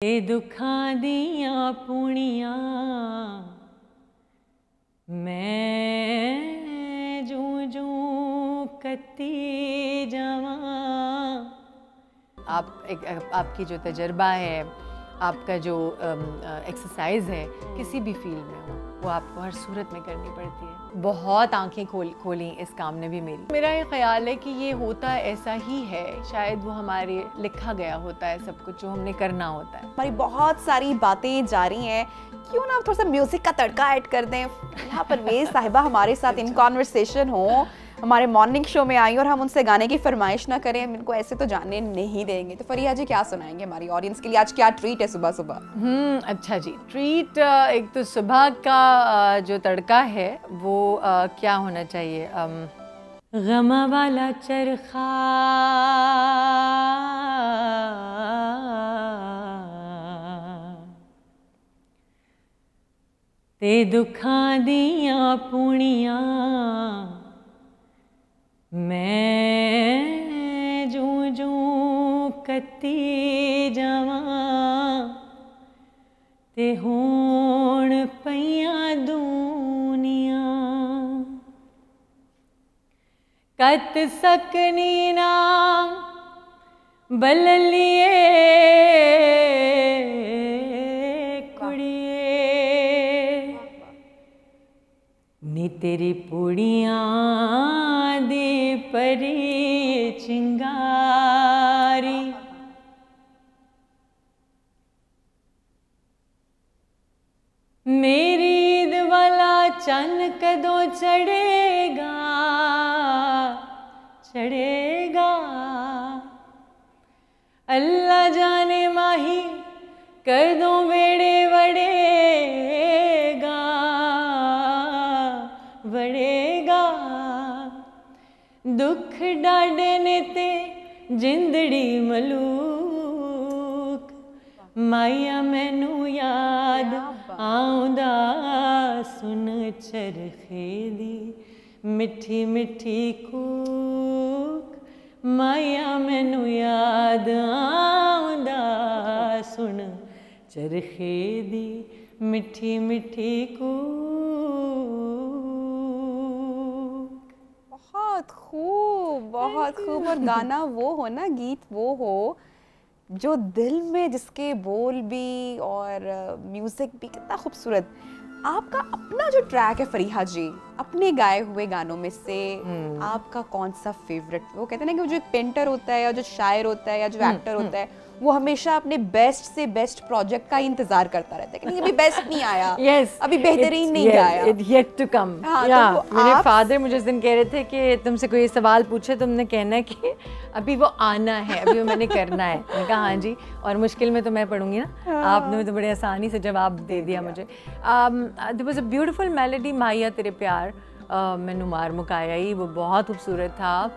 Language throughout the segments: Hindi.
ते दुखां दियां पुणियां मैं जूं जूं कती जावां। आपकी जो तजर्बा है, आपका जो एक्सरसाइज है, किसी भी फील्ड में हो, वो आपको हर सूरत में करनी पड़ती है। बहुत आंखें खोली इस काम ने भी मेरी। मेरा ये ख्याल है कि ये होता ऐसा ही है, शायद वो हमारे लिखा गया होता है सब कुछ जो हमने करना होता है। हमारी बहुत सारी बातें जारी हैं, क्यों ना थोड़ा सा म्यूजिक का तड़का ऐड कर दें। यहाँ परवेज साहिबा हमारे साथ इन कॉन्वर्सेशन हो, हमारे मॉर्निंग शो में आई और हम उनसे गाने की फरमाइश ना करें, हम इनको ऐसे तो जाने नहीं देंगे। तो फरिया जी क्या सुनाएंगे हमारी ऑडियंस के लिए? आज क्या ट्रीट है सुबह सुबह? अच्छा जी, ट्रीट एक तो सुबह का जो तड़का है वो क्या होना चाहिए? गमा वाला चरखा ते दुखां दियां पुणियां मैं जूं जूं कती जावां ते होण पईयां दूनियां कत सकनी ना बललिए कुड़िए नी तेरी पुड़ियां दी परी चिंगारी मेरी ईद वाला चन्न कदों चढ़ेगा चढ़ेगा अल्लाह जाने माही कदों वेड़े वड़ेगा वड़ेगा दुख डाडे ने ते जिंदड़ी मलूक माया मैनू याद आउंदा सुन चरखे दी मिठी मिठी कूक माया मैनू याद आउंदा सुन चरखे दी मिठी मिठी कूक। बहुत खूब और गाना वो हो ना, गीत वो हो जो दिल में, जिसके बोल भी और म्यूजिक भी कितना खूबसूरत। आपका अपना जो ट्रैक है फरीहा जी, अपने गाए हुए गानों में से आपका कौन सा फेवरेट? वो कहते हैं ना कि जो एक पेंटर होता है या जो शायर होता है या जो एक्टर होता है, वो हमेशा अपने बेस्ट से बेस्ट प्रोजेक्ट का इंतजार करता रहता है कि नहीं अभी बेस्ट नहीं आया, अभी बेहतरीन नहीं आया, yet to come। मेरे फादर मुझे उस दिन कह रहे थे कि तुमसे कोई सवाल पूछे तुमने कहना है कि अभी वो आना है, अभी वो मैंने करना है। मैंने कहा हाँ जी, और मुश्किल में तो मैं पढ़ूंगी ना। आपने तो बड़े आसानी से जवाब दे दिया मुझे। There was a beautiful melody माहिया तेरे प्यार मैनू मार मुकाया ही, वो बहुत खूबसूरत था।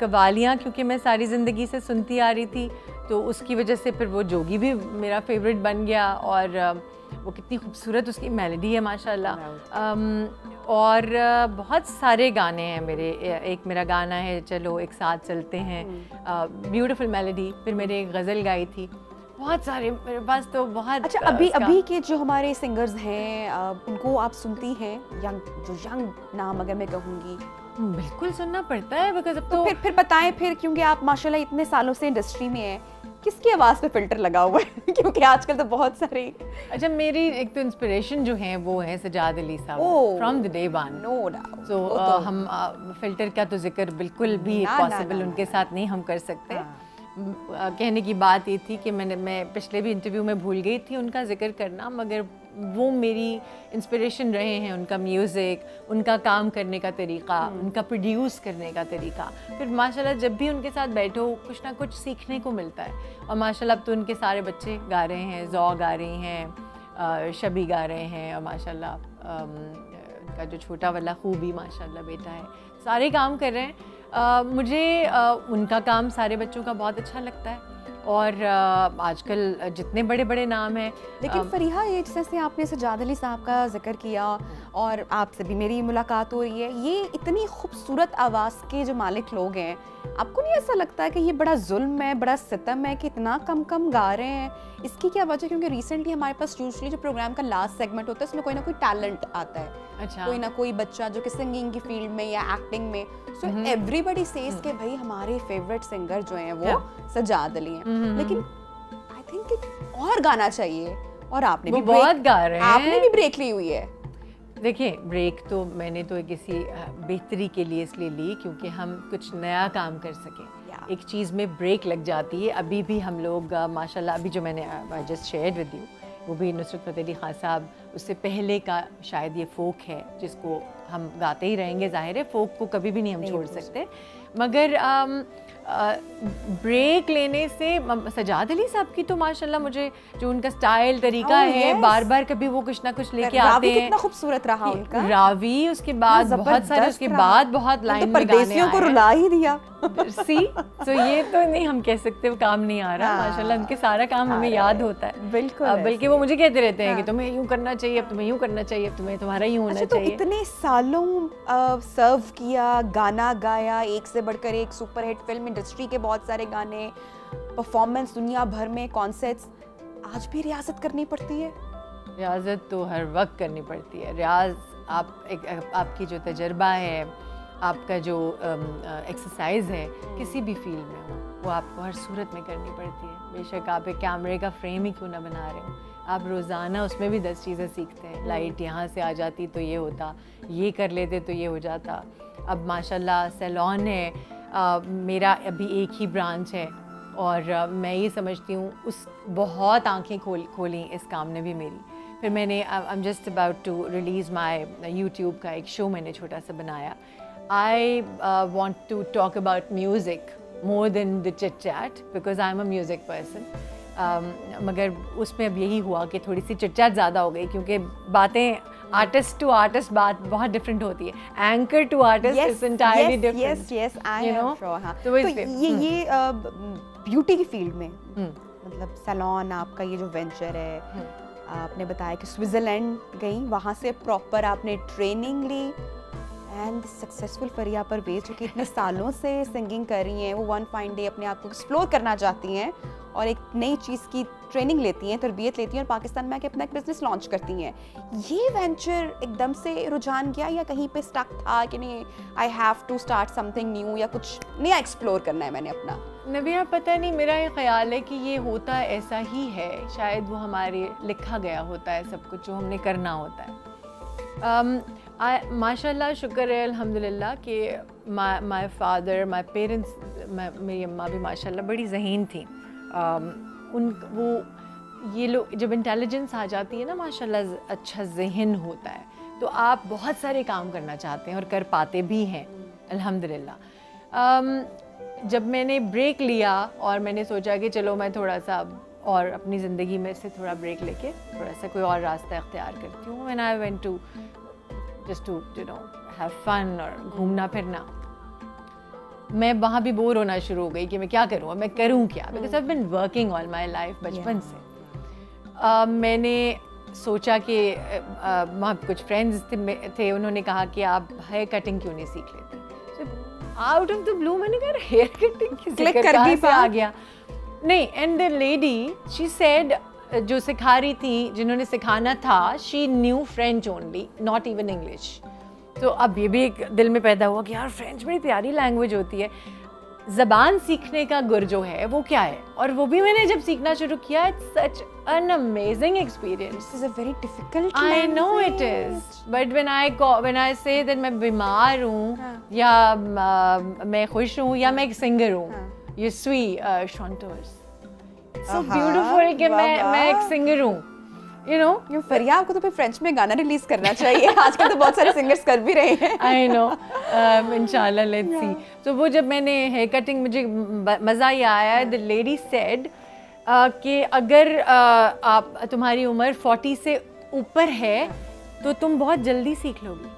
कवालियाँ क्योंकि मैं सारी ज़िंदगी से सुनती आ रही थी, तो उसकी वजह से फिर वो जोगी भी मेरा फेवरेट बन गया, और वो कितनी खूबसूरत उसकी मेलोडी है माशाल्लाह। और बहुत सारे गाने हैं मेरे। एक मेरा गाना है चलो एक साथ चलते हैं, ब्यूटीफुल मेलोडी। फिर मैंने एक गज़ल गाई थी, बहुत सारे मेरे पास तो बहुत। अच्छा, अभी के जो हमारे सिंगर्स हैं उनको आप सुनती हैं? यंग नाम अगर मैं कहूँगी, बिल्कुल सुनना पड़ता है, बिकॉज़ अब तो फिर बताएं फिर, क्योंकि आप माशाल्लाह इतने सालों से इंडस्ट्री में हैं, किसकी आवाज़ पे फिल्टर लगा हुआ है? क्योंकि आजकल तो बहुत सारे। अच्छा, मेरी एक तो इंस्पिरेशन जो है वो है सजाद अली साहब, from the day one. No doubt. तो हम फिल्टर का तो जिक्र बिल्कुल भी पॉसिबल उनके साथ नहीं हम कर सकते। कहने की बात ये थी कि मैं पिछले भी इंटरव्यू में भूल गई थी उनका जिक्र करना, मगर वो मेरी इंस्पिरेशन रहे हैं। उनका म्यूज़िक, उनका काम करने का तरीक़ा, उनका प्रोड्यूस करने का तरीक़ा, फिर माशाल्लाह जब भी उनके साथ बैठो कुछ ना कुछ सीखने को मिलता है। और माशाल्लाह अब तो उनके सारे बच्चे गा रहे हैं, ज़ौ गा रही हैं, शबी गा रहे हैं, और माशाल्लाह उनका जो छोटा वाला खूबी माशाल्लाह बेटा है, सारे काम कर रहे हैं। मुझे उनका काम सारे बच्चों का बहुत अच्छा लगता है, और आजकल जितने बड़े बड़े नाम हैं। लेकिन फरीहा, ये जैसे आपने सजाद अली साहब का जिक्र किया और आपसे भी मेरी मुलाकात हो रही है, ये इतनी खूबसूरत आवाज़ के जो मालिक लोग हैं, आपको नहीं ऐसा लगता है कि ये बड़ा जुल्म है, बड़ा सितम है कि इतना कम कम गा रहे हैं? इसकी क्या वजह? क्योंकि रिसेंटली हमारे पास यूजुअली जो प्रोग्राम का लास्ट सेगमेंट होता है उसमें कोई ना कोई टैलेंट आता है। अच्छा। कोई ना कोई बच्चा जो कि सिंगिंग की फील्ड में या एक्टिंग में, सो एवरीबॉडी सेज के भाई हमारे फेवरेट सिंगर जो हैं वो सजाद अली हैं, लेकिन आई थिंक और गाना चाहिए। और आपने भी बहुत गा रहे हैं, आपने भी ब्रेक ली हुई है। देखिए, ब्रेक तो मैंने तो किसी बेहतरी के लिए इसलिए ली क्योंकि हम कुछ नया काम कर सकें। एक चीज़ में ब्रेक लग जाती है। अभी भी हम लोग माशाल्लाह, अभी जो मैंने जस्ट शेयर्ड विद यू, वो भी नुसरत फ़तेह अली खान साहब, उससे पहले का शायद ये फ़ोक है जिसको हम गाते ही रहेंगे। ज़ाहिर है फ़ोक को कभी भी नहीं हम छोड़ सकते, मगर ब्रेक लेने से सजाद अली साहब की तो माशाल्लाह मुझे जो उनका स्टाइल तरीका है, बार बार कभी वो कुछ ना कुछ लेके आते हैं। कितना खूबसूरत रहा उनका रावी, उसके बाद बहुत सारे, उसके बाद बहुत लाइन में गाने को रुला ही दिया। सी तो ये तो नहीं हम कह सकते वो काम नहीं आ रहा। माशाल्लाह उनके सारा काम हमें याद होता है। बिल्कुल, बल्कि वो मुझे कहते रहते हैं कि तुम्हें यूं करना चाहिए, अब तुम्हें यूं करना चाहिए, अब तुम्हें तुम्हारा यूं होना चाहिए। तो इतने सालों सर्व किया, गाना गाया, एक से बढ़कर एक सुपरहिट फिल्म इंडस्ट्री के बहुत सारे गाने, परफॉर्मेंस दुनिया भर में, कॉन्सर्ट्स, आज भी रियाजत करनी पड़ती है? रियाजत तो हर वक्त करनी पड़ती है। रियाज आपकी जो तजर्बा है, आपका जो एक्सरसाइज है, किसी भी फील्ड में हो, वो आपको हर सूरत में करनी पड़ती है। बेशक आप एक कैमरे का फ्रेम ही क्यों ना बना रहे हो, आप रोज़ाना उसमें भी 10 चीज़ें सीखते हैं। लाइट यहाँ से आ जाती तो ये होता, ये कर लेते तो ये हो जाता। अब माशाल्लाह सैलून है, मेरा अभी एक ही ब्रांच है और मैं ये समझती हूँ उस बहुत आंखें खोली इस काम ने भी मेरी। फिर मैंने I am just about to release my YouTube का एक शो मैंने छोटा सा बनाया। I want to talk about music more than the chit chat because I'm a music person. मगर उसमें अब यही हुआ कि थोड़ी सी चिट चैट ज़्यादा हो गई क्योंकि बातें आर्टिस्ट टू आर्टिस्ट बात बहुत डिफरेंट होती है। Anchor to artist is entirely different. Yes I am sure. हाँ, तो ये ब्यूटी की फील्ड में मतलब सैलून आपका ये जो वेंचर है, आपने बताया कि स्विट्ज़रलैंड गई, वहाँ से प्रॉपर आपने ट्रेनिंग ली एंड सक्सेसफुल फरिया परवेज़ जो कि इतने सालों से सिंगिंग कर रही हैं, वो वन फाइन डे अपने आप को एक्सप्लोर करना चाहती हैं और एक नई चीज़ की ट्रेनिंग लेती हैं, तरबियत लेती हैं और पाकिस्तान में आके अपना एक बिजनेस लॉन्च करती हैं। ये वेंचर एकदम से रुझान गया या कहीं पे स्टक था कि नहीं I have to start something new या कुछ नया एक्सप्लोर करना है मैंने अपना? नबिया, पता नहीं, मेरा ये ख्याल है कि ये होता ऐसा ही है, शायद वो हमारे लिखा गया होता है सब कुछ जो हमने करना होता है। माशाल्लाह, शुक्र है अल्हम्दुलिल्लाह कि माय फादर, माय पेरेंट्स, मेरी अम्मा भी माशाल्लाह बड़ी ज़हीन थी। ये लोग जब इंटेलिजेंस आ जाती है ना माशाल्लाह, अच्छा जहन होता है तो आप बहुत सारे काम करना चाहते हैं और कर पाते भी हैं अल्हम्दुलिल्लाह। जब मैंने ब्रेक लिया और मैंने सोचा कि चलो मैं थोड़ा सा और अपनी ज़िंदगी में से थोड़ा ब्रेक लेके थोड़ा सा कोई और रास्ता इख्तियार करती हूँ, when I went to just to you know have fun और घूमना फिरना, मैं वहाँ भी बोर होना शुरू हो गई कि मैं क्या करूँ, मैं करूँ क्या, because I have been working all my life बचपन से। मैंने सोचा कि वहाँ कुछ फ्रेंड्स थे, उन्होंने कहा कि आप हेयर कटिंग क्यों नहीं सीख लेते। आउट ऑफ द ब्लू मैंने कहा हेयर कटिंग क्लिक कर दी, आ गया नहीं। And the lady she said, जो सिखा रही थी, जिन्होंने सिखाना था, she knew French only, not even English. तो अब ये भी एक दिल में पैदा हुआ कि यार फ्रेंच बड़ी प्यारी लैंग्वेज होती है, ज़बान सीखने का गुर जो है वो क्या है। और वो भी मैंने जब सीखना शुरू किया, it's such an amazing experience. It's a very difficult language. I know it is, but when I say that मैं बीमार हूँ या मैं खुश हूँ या मैं एक सिंगर हूँ, ये स्वी शॉन्टोस सो ब्यूटीफुल कि मैं एक सिंगर हूँ, यू नो। फरिया, आपको तो फिर फ्रेंच में गाना रिलीज करना चाहिए, आजकल तो बहुत सारे सिंगर्स कर भी रहे हैं। आई नो, इंशाल्लाह, लेट्स सी। तो वो जब मैंने हेयर कटिंग, मुझे मज़ा ही आया। द लेडी सेड कि अगर आप तुम्हारी उम्र 40 से ऊपर है तो तुम बहुत जल्दी सीख लोगी।